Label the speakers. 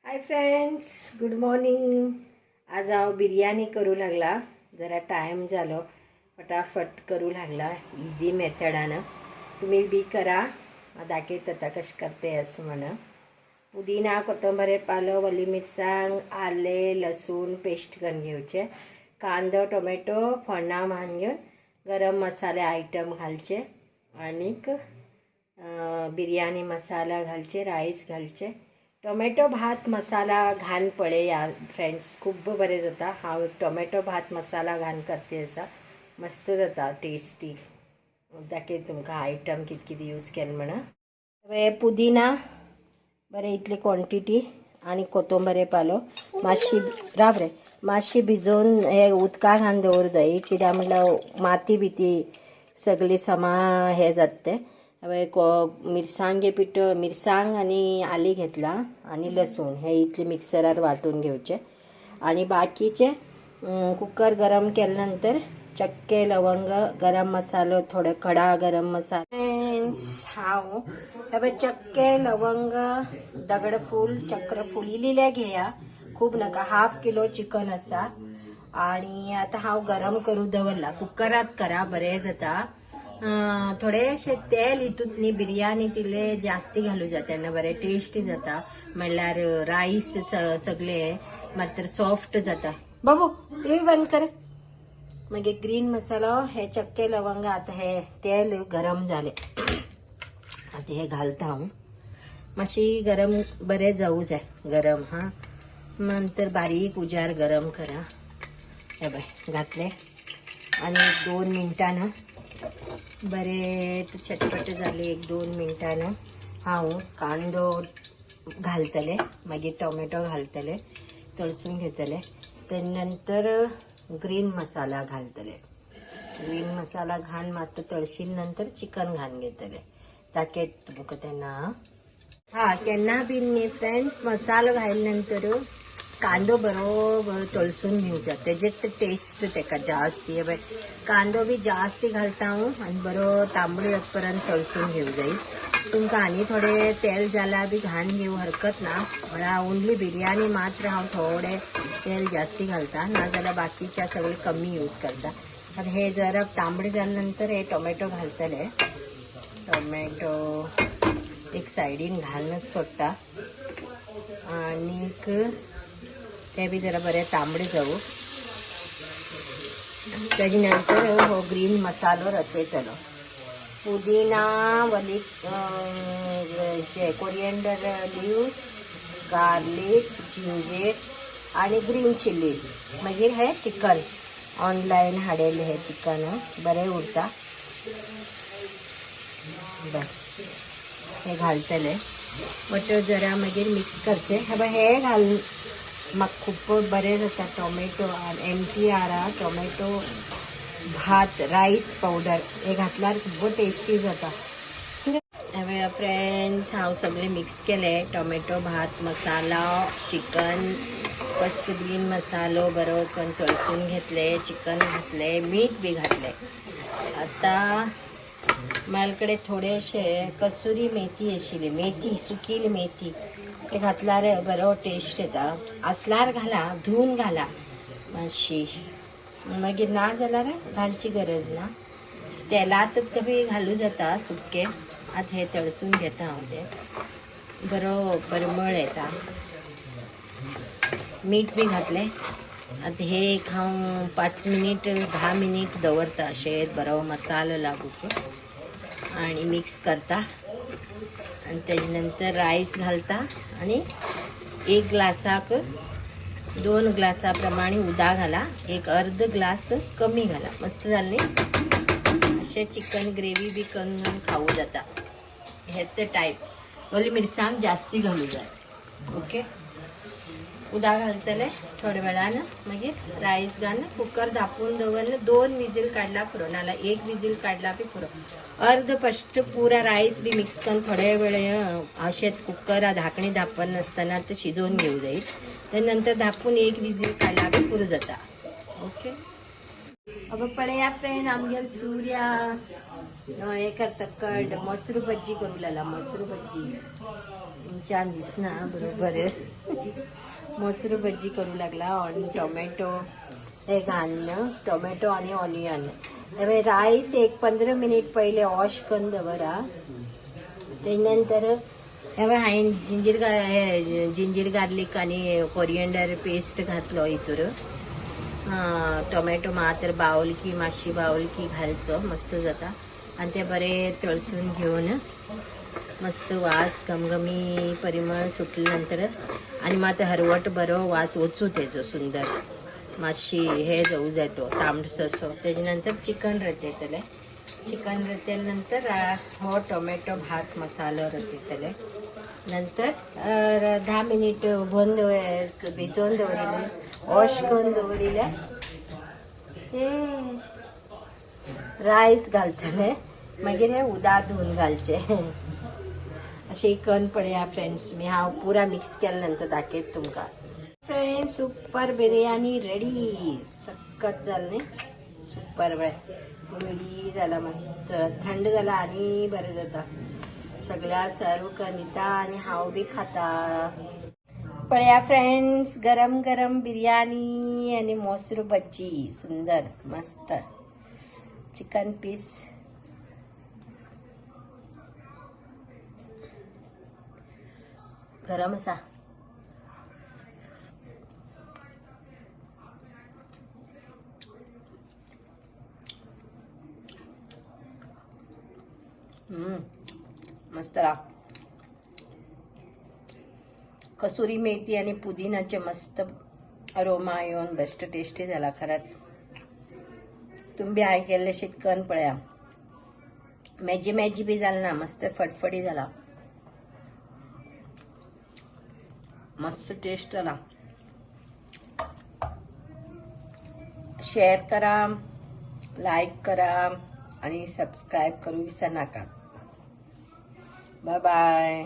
Speaker 1: Hi friends, good morning. आज हांव बिर्याणी करू लागला. जरा टाइम जालो, फटाफट करू लागला. इजी मेथडान तुम्ही बी करा. दाखयत आता कशें करते असं म्हणा. पुदिना, कोथंबरी, पालो, वली मिरसांग, आले, लसूण पेस्ट करून घेवचे. कांदो, टोमॅटो फोण्णां मारून घेवन गरम मसाले आयटम घालचे. आनीक बिर्याणी मसाला घालचे, राईस घालचे. टोमॅटो भात मसाला घान पळया फ्रेंड्स, खूब बरें जाता. हांव टोमॅटो भात मसाला घान करते असा, मस्त जाता, टेस्टी. दाखय तुमकां आयटम कितें यूज केले म्हणा. पुदिना बरें इतली क्वॉन्टिटी आनी कोथंबरी पालो मातशी राव रे मातशी भिजोवन हे उदका घालून दवर जाय, कित्याक म्हणल्यार माती बिती सगळी समा हे जाता ते. मिरसांगे पिठो, मिरसांग आणि आली घेतला आणि लसूण हे इतले मिक्सरार वाटून घेवचे. आणि बाकीचे कुकर गरम केल्यानंतर चक्के, लवंग, गरम मसालो, थोडे खडा गरम मसाला. हांव हे चक्के, लवंग, दगडफूल, चक्रफूल इल्ले घेया, खूब नाका. 1/2 किलो चिकन आसा. आणि आता हांव गरम करू दवरला. कुकरात करा, बरें जाता. थोडेशे तेल हितून न्ही बिर्याणी तिले जास्ती घालू जाता तेन्ना बरें टेस्टी जाता. म्हणल्यार राईस सगळे मात्र सॉफ्ट जाता. बाबू टीव्ही बंद कर. मागीर ग्रीन मसालो, हे चक्के लवंग, आता हे तेल गरम जाले. आता हे घालता हांव. मातशी गरम बरें जावू जाय गरम. नंतर बारीक उजार गरम करा. हे बाय घातले आणि 2 मिनटान बरे चटपट झाले. 1-2 मिनटान हांव कांदो घालतले, मागीर टोमॅटो घालतले, तळसून घेतले. नंतर ग्रीन मसाला घालतले. ग्रीन मसाला घान मात्र तळशीन नंतर चिकन घान घेतले. दाखयत तुमकां तेन्ना. केन्ना बी न्ही फ्रेंड्स, मसालो घातल्यानंतर कांदो बरो तळसून घेवचा, तेजे टेस्ट तेका जास्त. हे कांदो बी जास्त घालता हांव आनी बरो तांबडी येतपर्यंत तळसून घेवं जाय. तुमकां आनी थोडे तेल जाला बी घाण घेवं हरकत ना. म्हळ्यार ओन्ली बिर्याणी मात्र हांव थोडे तेल जास्ती घालता, नाजाल्यार बाकीच्या सगळे कमी यूज करता. आता हे जरा तांबडे जाल्यानंतर हे टोमॅटो घालतले. टोमॅटो एक सायडीन घालूनच सोडटा. आनीक ते बी जरा बरे तांबडे जावं. तेजे नंतर हो ग्रीन मसालो रचयतलो. पुदिना, वली कोरिएंडर लिव्स, गार्लिक, जिंजर आणि ग्रीन चिली. मागीर हे चिकन ऑनलायन हाडलेले, हे चिकन बरें उरता. हे घालतले. बटर जरा मागीर मिक्स करचे. हे घाल म्हाका खूब बरें जाता. टोमॅटो MTR टोमॅटो भात राईस पावडर हे घातल्यार खूब टेस्टी जाता. फ्रेंड्स, हांव सगळे मिक्स केले. टोमॅटो भात मसाला, चिकन, फस्ट ग्रीन मसालो बरो करून तळसून घेतले, चिकन घातले, मीठ बी घातले. आता माझ्याकडे थोडेशे कसुरी मेथी आशिल्ली, मेथी सुकील मेथी, ते घातल्यार बरो टेस्ट येता. असल्यार घाला, धुवन घाला मातशी. मागीर ना जाल्यार घालची गरज ना. तेलात बी घालू जाता सुके. आता हे तळसून घेता हांव. ते बरो परमळ येता. मीठ बी घातले. आता हे एक हांव 5 मिनिट 10 मिनिट दवरता अशें बरो मसालो लागूक. आणि मिक्स करता. आणि तेजे नंतर राईस घालता आणि 1 ग्लासाक 2 ग्लासा प्रमाणे उदक घाला. एक अर्ध ग्लास कमी घाला. मस्त जाले. असे चिकन ग्रेव्ही बी करून खाऊ जाता. हेच टाईप. ओली मिरसांग जास्ती घालू जाय. ओके. उदक घालतले थोड्या वेळान. मागीर राईस घालून कुकर धापून दवरले. 2 विजील काढला पुरो, नाला 1 विजील काढला बी पुरो. अर्ध फस्ट पुरा राईस बी मिक्स करून थोडे वेळ अशें कुकर धाकणी धापन नासतना ते शिजोवन घेवं जाय. त्यानंतर धापून 1 विजील काढला बी पुरो जाता. ओके. अब पळया फ्रेंड, आमगेल सूर्या हे करता. कड मसूर भज्जी करू लागला. मसूर भज्जी छान दिसना बरोबर मसूर भजी करू लागला आणि टोमॅटो हे घालणं टोमॅटो आणि ऑनियन त्यामुळे राईस एक 15 मिनिट पहिले वॉश करून दवरा त्यानंतर हांवें जिंजीर गार्लीक आणि कोरिएंडर पेस्ट घातलो हितूर टोमॅटो मात्र बावलकी मातशी बावलकी घालचो मस्त जाता आणि ते बरे तळसून घेऊन मस्त वास घमघमी परिमळ सुटल्यानंतर आणि मात्र हरवट बरो वास वचू त्याचो सुंदर मातशी हे जाऊ जाय तो तांबडसो त्याच्यानंतर चिकन रतयतले चिकन रतयल्यानंतर हो टोमॅटो भात मसालो रतयतले नंतर 10 मिनिट बंद भिजवून दवरिले वॉश करून दवरिले ते राईस घालतले मागीर हे उदक धुवन घालचे अशें करून पळया फ्रेंड्स मी हांव पुरा मिक्स केल्या नंतर दाखयत तुमकां फ्रेंड्स सुपर बिर्याणी रेडी सक्कत जालें न्ही सुपर रेडी जाला मस्त थंड जाला आनी बरें जाता सगळ्या सर्व करिता आणि हांव बी खाता पळया फ्रेंड्स गरम गरम बिर्याणी आणि मसूर भजी सुंदर मस्त चिकन पीस गरम असा मस्त कसुरी मेथी आणि पुदिनाचे मस्त अरोमा येऊन बेस्ट टेस्टी झाला खरंच तुम्ही हाय केले शिकन पळया मॅजी बी झाला ना मस्त फटफटी झाला मस्त टेस्ट झाला शेअर करा लाईक करा आणि सबस्क्राईब करू विसरू नका बाय बाय